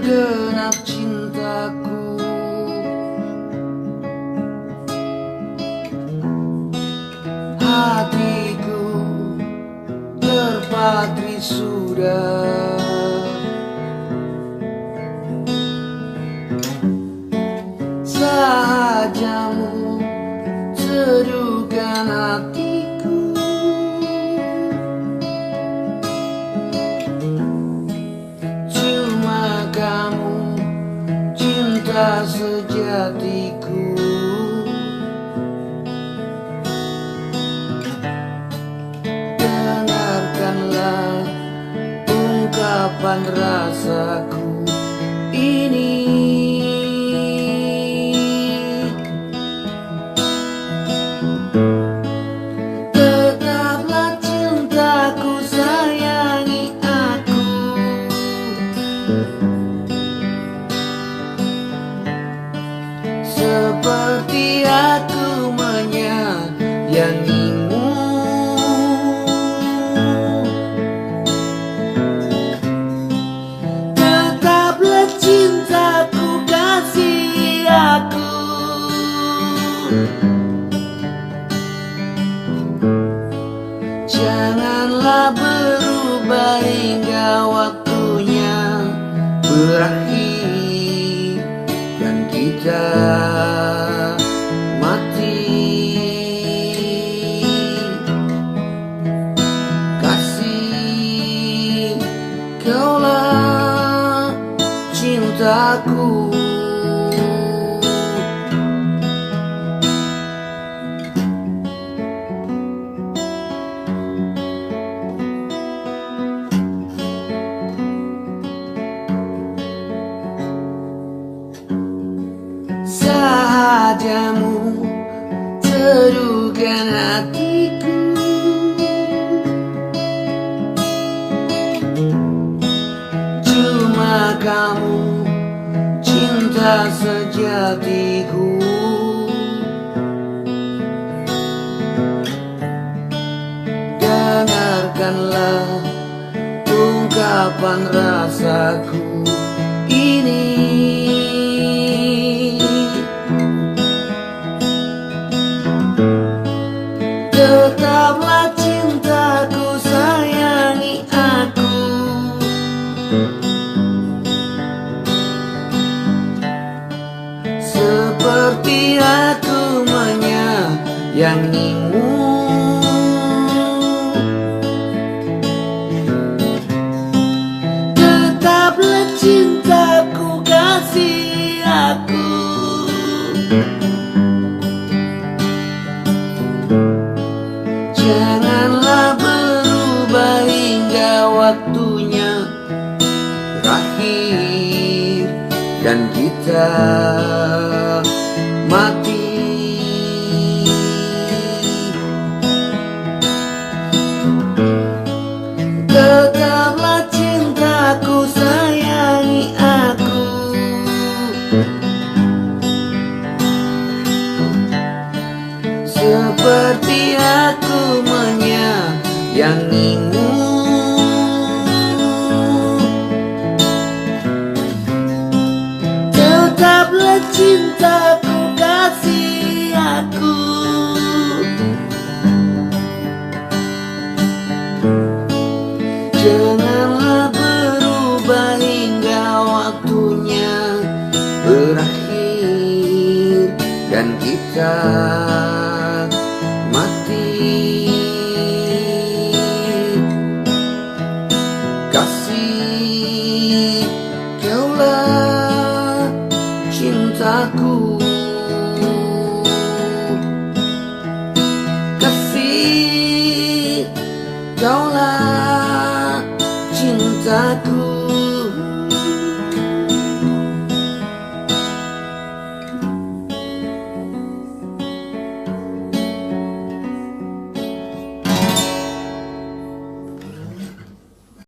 segenap cintaku. Hatiku terpatri sudah, sahajamu sedukan hatiku. Cuma kamu cinta sejatiku. Dengarkanlah ungkapan rasaku ini. Tetaplah cintaku, sayangi aku. Seperti aku menyayangimu. Tetaplah cintaku, kasih aku. Janganlah berubah hingga waktunya berakhir dan kita mati. Kasih, kaulah cintaku. Sahajamu teduhkan hatiku. Cuma kamu cinta sejatiku. Dengarkanlah ungkapan rasaku ini. Tetaplah cintaku, sayangi aku. Seperti aku menyayangimu. Tetaplah cintaku, kasih aku. Janganlah berubah hingga waktunya berakhir dan kita mati. Tetaplah cintaku, sayangi aku. Seperti aku menyayangimu. Tetaplah cintaku, kasih aku. Janganlah berubah hingga waktunya berakhir dan kita mati. Kasih, kaulah cintaku. Kasih, kaulah cintaku.